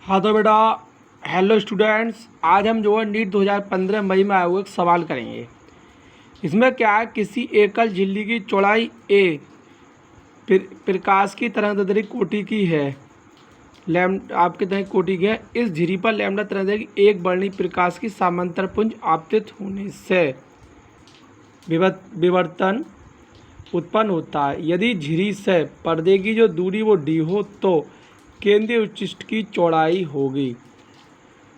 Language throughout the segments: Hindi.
हाँ तो बेटा, हेलो स्टूडेंट्स। आज हम जो है नीट 2015 मई में आए हुए एक सवाल करेंगे। इसमें क्या है, किसी एकल झिल्ली की चौड़ाई ए प्रकाश की तरंगदैर्घ्य कोटि की है। आपके तरह कोटि की है। इस झिरी पर लैम्डा तरंगदैर्घ्य एक वर्णी प्रकाश की समांतर पुंज आपतित होने से विवर्तन उत्पन्न होता है। यदि झिरी से पर्दे की जो दूरी वो डी हो तो केंद्रीय उच्चिष्ट की चौड़ाई होगी।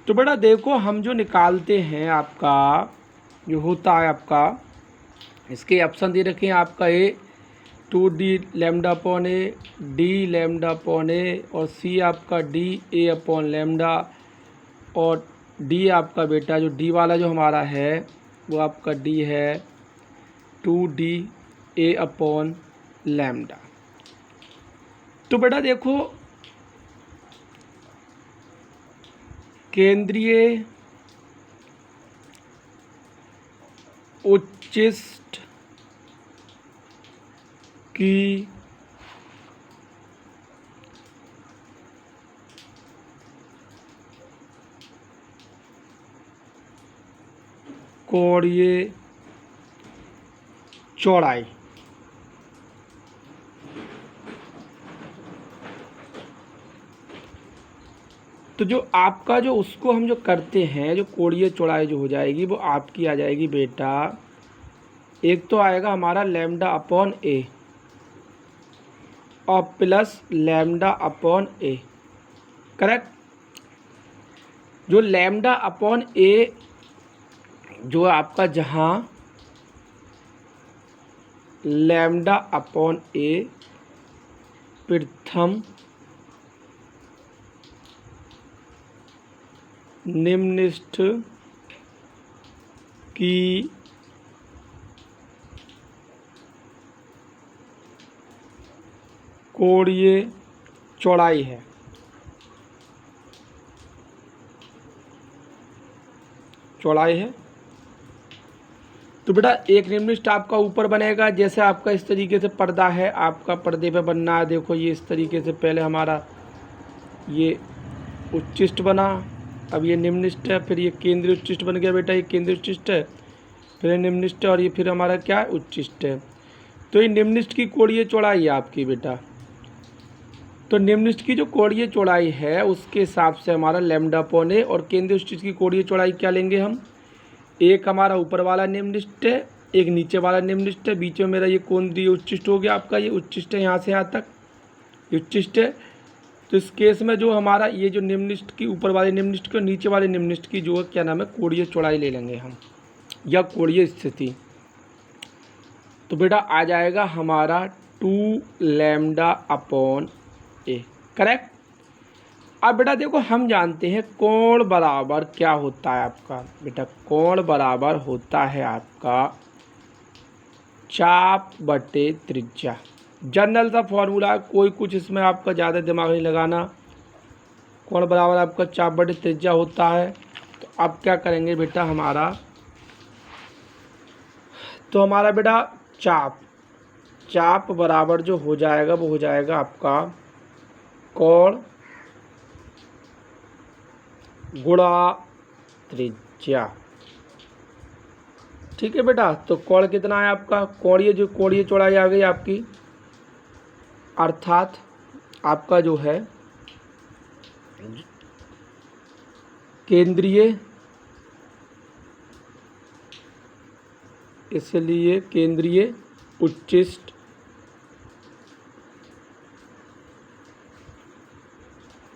तो बेटा देखो, हम जो निकालते हैं आपका जो होता है आपका, इसके ऑप्शन दे रखे हैं आपका ए 2d लैम्डा अपॉन ए, डी लैम्डा अपॉन ए, और सी आपका डी ए अपॉन लैम्डा, और डी आपका बेटा जो डी वाला जो हमारा है वो आपका डी है 2d ए अपॉन लैम्डा। तो बेटा देखो, केंद्रीय उच्चिष्ट की कोणीय चौड़ाई तो जो आपका जो उसको हम जो करते हैं, जो कोणीय चौड़ाई जो हो जाएगी वो आपकी आ जाएगी बेटा, एक तो आएगा हमारा लैम्डा अपॉन ए और प्लस लैम्डा अपॉन ए, करेक्ट। जो लैम्डा अपॉन ए जो आपका, जहाँ लैम्डा अपॉन ए प्रथम निम्नलिखित की कोणीय चौड़ाई है। तो बेटा एक निम्नलिखित आपका ऊपर बनेगा, जैसे आपका इस तरीके से पर्दा है, आपका पर्दे पे बनना है। देखो ये इस तरीके से पहले हमारा ये उच्चिष्ट बना, अब ये निम्नलिखित है, फिर ये केंद्रीय उच्चिष्ट बन गया बेटा, ये केंद्रीय उच्चिष्ट है, फिर निम्नलिखित है, और ये फिर हमारा क्या है, उच्चिष्ट है। तो ये निम्नलिखित की कोणीय चौड़ाई है आपकी बेटा। तो निम्नलिखित की जो कोणीय चौड़ाई है उसके हिसाब से हमारा लैम्डा अपॉन ए और केंद्रीय उच्चिष्ट की कोणीय चौड़ाई क्या लेंगे हम, एक हमारा ऊपर वाला निम्नलिखित है, एक नीचे वाला निम्नलिखित है, बीच में मेरा ये केंद्रीय उच्चिष्ट हो गया आपका, ये उच्चिष्ट है, यहाँ से यहाँ तक ये उच्चिष्ट है। तो इस केस में जो हमारा ये जो निम्नलिखित की ऊपर वाले निम्नलिखित को नीचे वाले निम्नलिखित की जो है क्या नाम है, कोणीय चौड़ाई ले लेंगे हम, या कोणीय स्थिति। तो बेटा आ जाएगा हमारा 2 लैम्डा अपॉन ए, करेक्ट। अब बेटा देखो, हम जानते हैं कोण बराबर क्या होता है आपका बेटा, कोण बराबर होता है आपका चाप बटे त्रिज्या। जनरल सा फॉर्मूला है, कोई कुछ इसमें आपका ज़्यादा दिमाग नहीं लगाना। कोण बराबर आपका चाप बटे त्रिज्या होता है। तो अब क्या करेंगे बेटा, हमारा बेटा चाप बराबर जो हो जाएगा वो हो जाएगा आपका कोण गुणा त्रिज्या, ठीक है बेटा। तो कोण कितना है आपका, कोणीय चौड़ाई आ गई आपकी, अर्थात आपका जो है केंद्रीय, इसलिए केंद्रीय उच्चिष्ट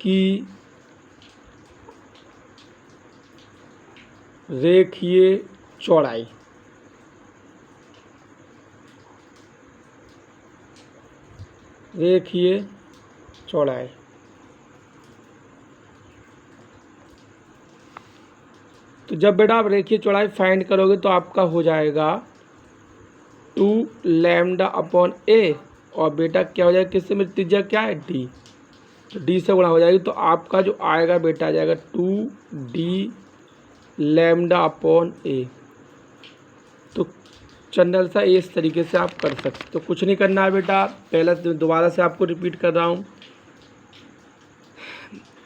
की रेखीय चौड़ाई, तो जब बेटा आप रेखीय चौड़ाई फाइंड करोगे तो आपका हो जाएगा 2 लैम्डा अपॉन ए, और बेटा क्या हो जाएगा, किससे मेरी त्रिज्या क्या है, डी, तो डी से गुणा हो जाएगी। तो आपका जो आएगा बेटा आ जाएगा 2d लैम्डा अपॉन ए। तो चंडल सा इस तरीके से आप कर सकते। तो कुछ नहीं करना है बेटा, पहले दोबारा से आपको रिपीट कर रहा हूँ।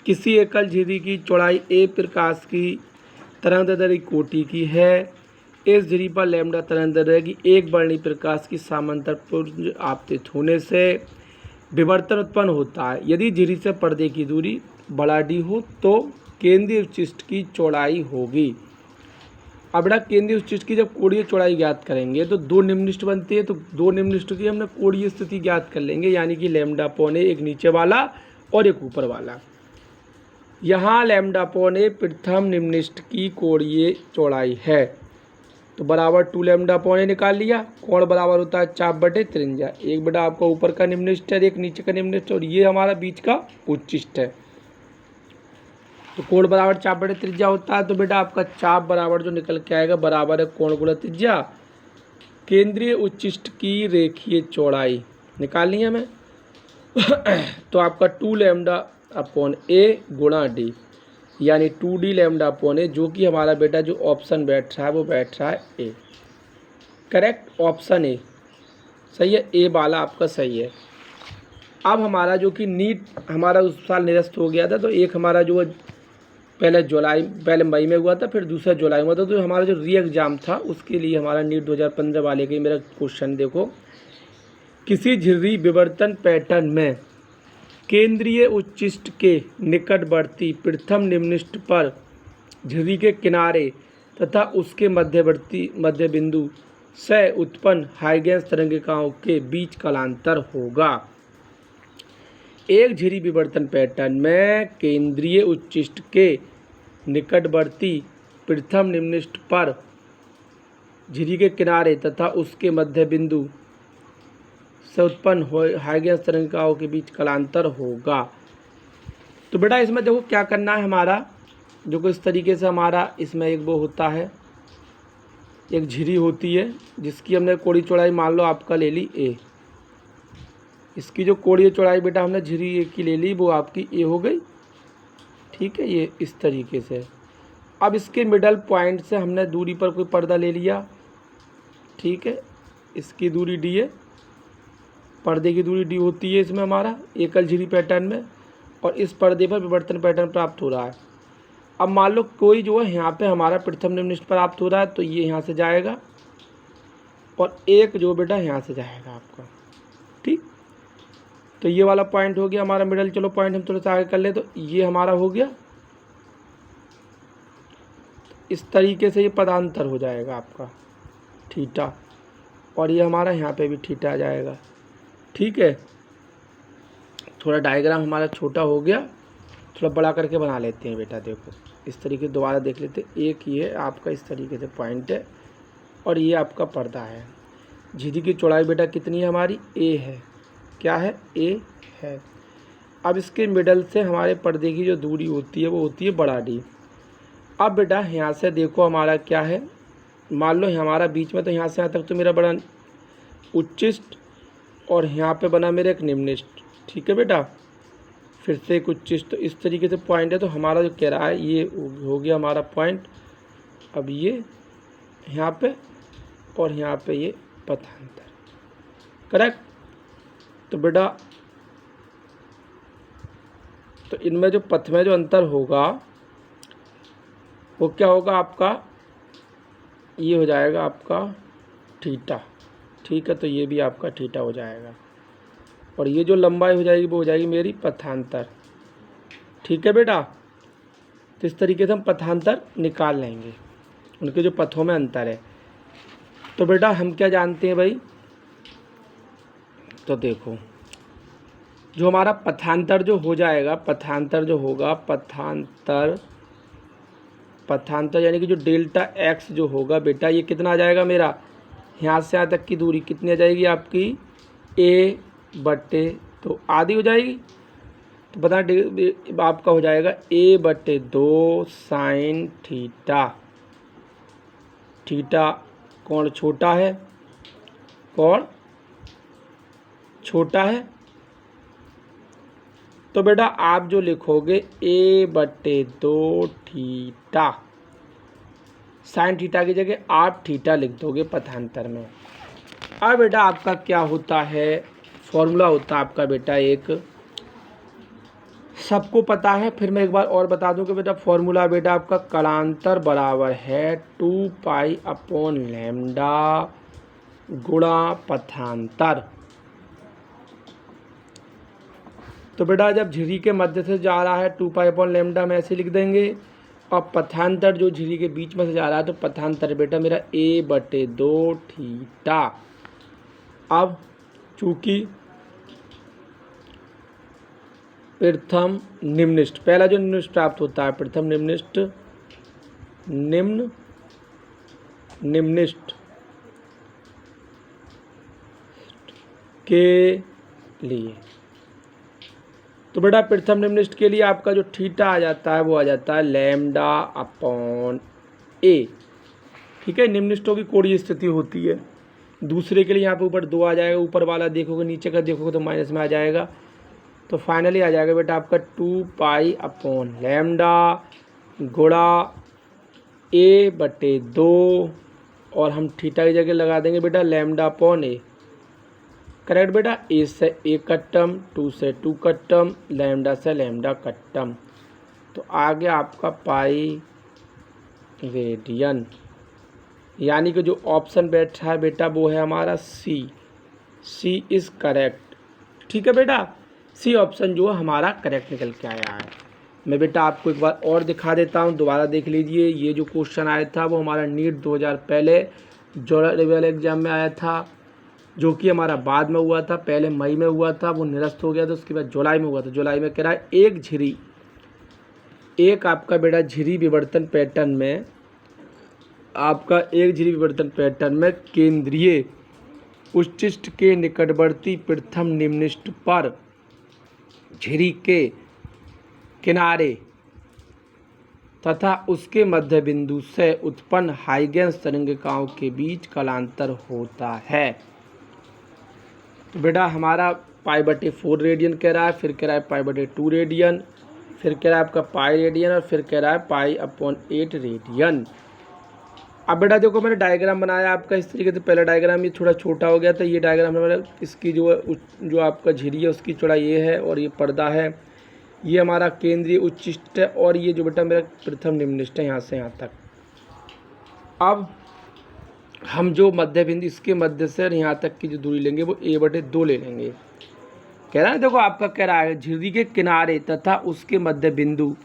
किसी एकल झिरी की चौड़ाई ए प्रकाश की तरंगदैर्घ्य कोटि की है। इस झिरी पर लैम्डा तरंगदैर्घ्य की एक वर्णी प्रकाश की समांतर पुंज आपतित होने से विवर्तन उत्पन्न होता है। यदि झिरी से पर्दे की दूरी बड़ा डी हो तो केंद्रीय उच्चिष्ट की चौड़ाई होगी। अब बेटा केंद्रीय उच्चिष्ट की जब कोणीय चौड़ाई ज्ञात करेंगे तो दो निम्नलिखित बनती है, तो दो निम्नलिखित की हमने कोणीय स्थिति ज्ञात कर लेंगे, यानी कि लैम्डा पौने एक नीचे वाला और एक ऊपर वाला। यहाँ लैम्डा पौने प्रथम निम्नलिखित की कोणीय चौड़ाई है, तो बराबर 2 लैम्डा पौने निकाल लिया। कोण बराबर होता है चाप बटे त्रिज्या। एक बेटा आपका ऊपर का निम्नलिखित है, एक नीचे का निम्नलिखित, और ये हमारा बीच का उच्चिष्ट है। तो कोण बराबर चाप बटे त्रिज्या होता है, तो बेटा आपका चाप बराबर जो निकल के आएगा बराबर है कोण गुणा त्रिज्या। केंद्रीय उच्चिष्ट की रेखीय चौड़ाई निकालनी है हमें तो आपका 2 लैम्डा अपॉन ए गुणा डी, यानी 2d लैम्डा अपॉन ए, जो कि हमारा बेटा जो ऑप्शन बैठ रहा है वो बैठ रहा है ए। करेक्ट, ऑप्शन ए सही है, ए वाला आपका सही है। अब हमारा जो कि नीट हमारा उस साल निरस्त हो गया था, तो एक हमारा जो पहले मई में हुआ था, फिर दूसरा जुलाई में हुआ था, तो हमारा जो री एग्ज़ाम था उसके लिए हमारा नीट 2015 वाले के मेरा क्वेश्चन देखो। किसी झिर्री विवर्तन पैटर्न में केंद्रीय उच्चिष्ट के निकटवर्ती प्रथम निम्नलिखित पर झिर्री के किनारे तथा उसके मध्य बिंदु से उत्पन्न हाइगेंस तरंगिकाओं के बीच कालांतर होगा। एक झिरी विवर्तन पैटर्न में केंद्रीय उच्चिष्ट के निकटवर्ती प्रथम निम्नलिखित पर झिरी के किनारे तथा उसके मध्य बिंदु से उत्पन्न हाइगेंस तरंगिकाओं के बीच कालांतर होगा। तो बेटा इसमें देखो क्या करना है हमारा, जो कि इस तरीके से हमारा इसमें एक वो होता है, एक झिरी होती है जिसकी हमने कोणीय चौड़ाई मान लो आपका ले ली ए। इसकी जो कोणीय चौड़ाई बेटा हमने झिरी ए की ले ली वो आपकी ए हो गई, ठीक है, ये इस तरीके से। अब इसके मिडल पॉइंट से हमने दूरी पर कोई पर्दा ले लिया, ठीक है, इसकी दूरी डी है, पर्दे की दूरी डी होती है इसमें हमारा एकल झिरी पैटर्न में, और इस पर्दे पर विवर्तन पैटर्न प्राप्त हो रहा है। अब मान लो कोई जो है यहाँ पे हमारा प्रथम निम्नलिखित प्राप्त हो रहा है, तो ये यहाँ से जाएगा और एक जो बेटा यहाँ से जाएगा आपका, ठीक। तो ये वाला पॉइंट हो गया हमारा मिडल। चलो पॉइंट हम थोड़ा सा आगे कर ले, तो ये हमारा हो गया, इस तरीके से ये पदांतर हो जाएगा आपका थीटा, और ये हमारा यहाँ पे भी थीटा आ जाएगा, ठीक है। थोड़ा डायग्राम हमारा छोटा हो गया, थोड़ा बड़ा करके बना लेते हैं बेटा। देखो इस तरीके दोबारा देख लेते हैं। एक ये आपका इस तरीके से पॉइंट है और ये आपका पर्दा है। झिरी की चौड़ाई बेटा कितनी है हमारी, ए है, क्या है, ए है। अब इसके मिडल से हमारे पर्दे की जो दूरी होती है वो होती है बड़ा डी। अब बेटा यहाँ से देखो हमारा क्या है, मान लो हमारा बीच में, तो यहाँ से यहाँ तक तो मेरा बड़ा उच्चिष्ट और यहाँ पे बना मेरा एक निम्नलिखित, ठीक है बेटा, फिर से एक उच्चिष्ट, तो इस तरीके से पॉइंट है। तो हमारा जो कह रहा है ये हो गया हमारा पॉइंट। अब ये यहाँ पे और यहाँ पे ये पथांतर, करेक्ट। तो बेटा तो इनमें जो पथ में जो अंतर होगा वो क्या होगा आपका, ये हो जाएगा आपका थीटा, ठीक है। तो ये भी आपका थीटा हो जाएगा, और ये जो लंबाई हो जाएगी वो हो जाएगी मेरी पथांतर, ठीक है बेटा। तो इस तरीके से हम पथांतर निकाल लेंगे, उनके जो पथों में अंतर है। तो बेटा हम क्या जानते हैं भाई, तो देखो जो हमारा पथांतर जो हो जाएगा, पथांतर जो होगा, पथांतर यानी कि जो डेल्टा एक्स जो होगा बेटा, ये कितना आ जाएगा मेरा, यहाँ से यहाँ तक की दूरी कितनी आ जाएगी आपकी, ए बटे, तो आधी हो जाएगी। तो बता आपका हो जाएगा ए बटे 2 साइन थीटा। थीटा कोण छोटा है, कोण छोटा है, तो बेटा आप जो लिखोगे ए बटे 2 थीटा, साइन थीटा की जगह आप थीटा लिख दोगे पथांतर में। अब बेटा आपका क्या होता है, फॉर्मूला होता है आपका बेटा एक सबको पता है, फिर मैं एक बार और बता दूं कि बेटा फॉर्मूला बेटा आपका कलांतर बराबर है 2π/λ गुणा पथांतर। तो बेटा जब झिरी के मध्य से जा रहा है 2π/λ में ऐसे लिख देंगे, और पथांतर जो झिरी के बीच में से जा रहा है तो पथांतर बेटा मेरा a/2 थीटा। अब चूंकि प्रथम निम्निष्ठ, पहला जो निम्निष्ठ प्राप्त होता है प्रथम निम्निष्ठ निम्निष्ठ के लिए, तो बेटा प्रथम निम्निष्ठ के लिए आपका जो थीटा आ जाता है वो आ जाता है λ/a। ठीक है, निम्निष्ठों की कोणीय स्थिति होती है। दूसरे के लिए यहाँ पे ऊपर 2 आ जाएगा, ऊपर वाला देखोगे नीचे का देखोगे तो माइनस में आ जाएगा, तो फाइनली आ जाएगा बेटा आपका 2π/λ गुणा a/2, और हम थीटा की जगह लगा देंगे बेटा λ/a। करेक्ट बेटा, a से a कट्टम, 2 से 2 कट्टम, लैम्डा से लैम्डा कट्टम, तो आगे आपका पाई रेडियन। यानी कि जो ऑप्शन बैठा है बेटा वो है हमारा सी इज़ करेक्ट। ठीक है बेटा, सी ऑप्शन जो है हमारा करेक्ट निकल के आया है। मैं बेटा आपको एक बार और दिखा देता हूँ, दोबारा देख लीजिए। ये जो क्वेश्चन आया था वो हमारा नीट 2000 पहले जो लेवल एग्जाम में आया था, जो कि हमारा बाद में हुआ था। पहले मई में हुआ था, वो निरस्त हो गया था, उसके बाद जुलाई में हुआ था। जुलाई में कह रहा है एक आपका बेटा झिरी विवर्तन पैटर्न में, आपका एक झिरी विवर्तन पैटर्न में केंद्रीय उच्चिष्ट के निकटवर्ती प्रथम निम्निष्ठ पर झिरी के किनारे तथा उसके मध्य बिंदु से उत्पन्न हाइगेंस तरंगिकाओं के बीच कलांतर होता है। तो बेटा हमारा π/4 रेडियन कह रहा है, फिर कह रहा है π/2 रेडियन, फिर कह रहा है आपका पाई रेडियन, और फिर कह रहा है π/8 रेडियन। अब बेटा देखो मैंने डायग्राम बनाया आपका इस तरीके से। पहला डायग्राम ये थोड़ा छोटा हो गया था, ये डायग्राम हमारा इसकी जो आपका झिरी है उसकी चौड़ाई ये है, और ये पर्दा है, ये हमारा केंद्रीय उच्चिष्ट है, और ये जो बेटा मेरा प्रथम निम्निष्ठ है यहाँ से यहाँ तक। अब हम जो मध्य बिंदु इसके मध्य से यहाँ तक की जो दूरी लेंगे वो a/2 ले लेंगे। कह रहा है देखो आपका कह रहा है झिरी के किनारे तथा उसके मध्य बिंदु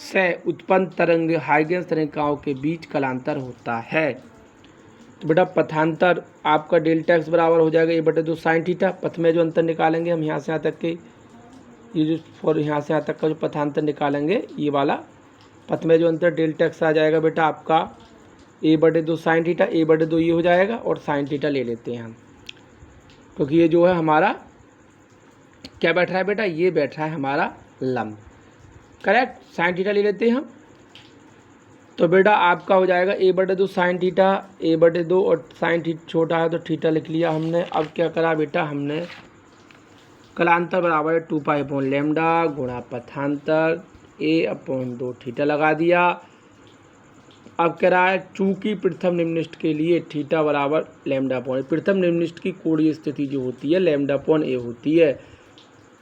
से उत्पन्न तरंग हाइगेंस तरंगिकाओं के बीच कलांतर होता है। तो बेटा पथांतर आपका डेल्टा x बराबर हो जाएगा a/2 साइन थीटा। पथ में जो अंतर निकालेंगे हम यहाँ से यहाँ तक के, ये जो फॉर यहाँ से यहाँ तक का जो पथांतर निकालेंगे, ये वाला पथ में जो अंतर डेल्टा x आ जाएगा बेटा आपका a/2 साइन थीटा। a/2 ये हो जाएगा, और साइन थीटा ले लेते हैं हम, क्योंकि ये जो है हमारा क्या बैठ रहा है बेटा, ये बैठ रहा है हमारा लंब। करेक्ट, साइन थीटा ले लेते हैं हम। तो बेटा आपका हो जाएगा a/2 साइन थीटा, a/2, और साइन थीटा छोटा है तो थीटा लिख लिया हमने। अब क्या करा बेटा, हमने कलांतर बराबर है 2π/λ गुणा पथांतर a/2 थीटा लगा दिया। अब कह रहा है चूंकि प्रथम निम्निष्ठ के लिए थीटा बराबर λ/a, प्रथम निम्निष्ठ की कोणीय स्थिति जो होती है λ/a होती है।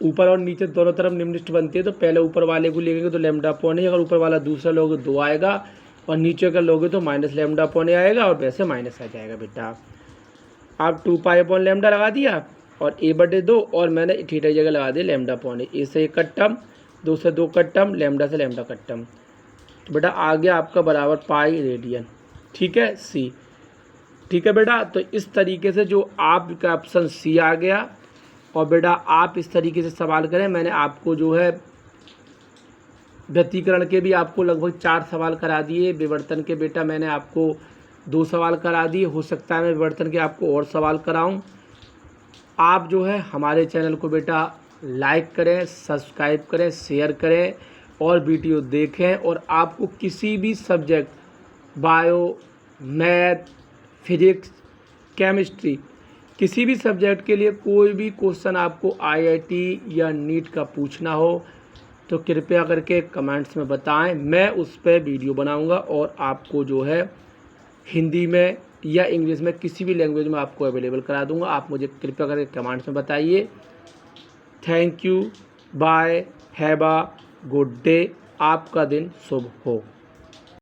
ऊपर और नीचे दोनों तरफ निम्निष्ठ बनती है, तो पहले ऊपर वाले को लेंगे तो λ/a, अगर ऊपर वाला दूसरा लोगे 2 आएगा, और नीचे का लोगे तो -λ/a आएगा, और वैसे माइनस आ जाएगा बेटा। आप 2π/λ लगा दिया और a/2, और मैंने थीटा की जगह लगा दिया λ/a। ए से 1 कट्टम, 2 से 2 कट्टम, लैम्डा से लैम्डा कट्टम, तो बेटा आ गया आपका बराबर पाई रेडियन। ठीक है, सी। ठीक है बेटा, तो इस तरीके से जो आपका ऑप्शन सी आ गया। और बेटा आप इस तरीके से सवाल करें। मैंने आपको जो है व्यतिकरण के भी आपको लगभग 4 सवाल करा दिए। विवर्तन के बेटा मैंने आपको 2 सवाल करा दिए। हो सकता है मैं विवर्तन के आपको और सवाल कराऊं। आप जो है हमारे चैनल को बेटा लाइक करें, सब्सक्राइब करें, शेयर करें और वीडियो देखें। और आपको किसी भी subject, bio, math, physics, chemistry, किसी भी सब्जेक्ट के लिए कोई भी क्वेश्चन आपको आईआईटी या नीट का पूछना हो तो कृपया करके कमेंट्स में बताएं। मैं उस पर वीडियो बनाऊंगा और आपको जो है हिंदी में या इंग्लिश में किसी भी लैंग्वेज में आपको अवेलेबल करा दूंगा। आप मुझे कृपया करके कमेंट्स में बताइए। Thank you, bye, have a good day. आपका दिन शुभ हो।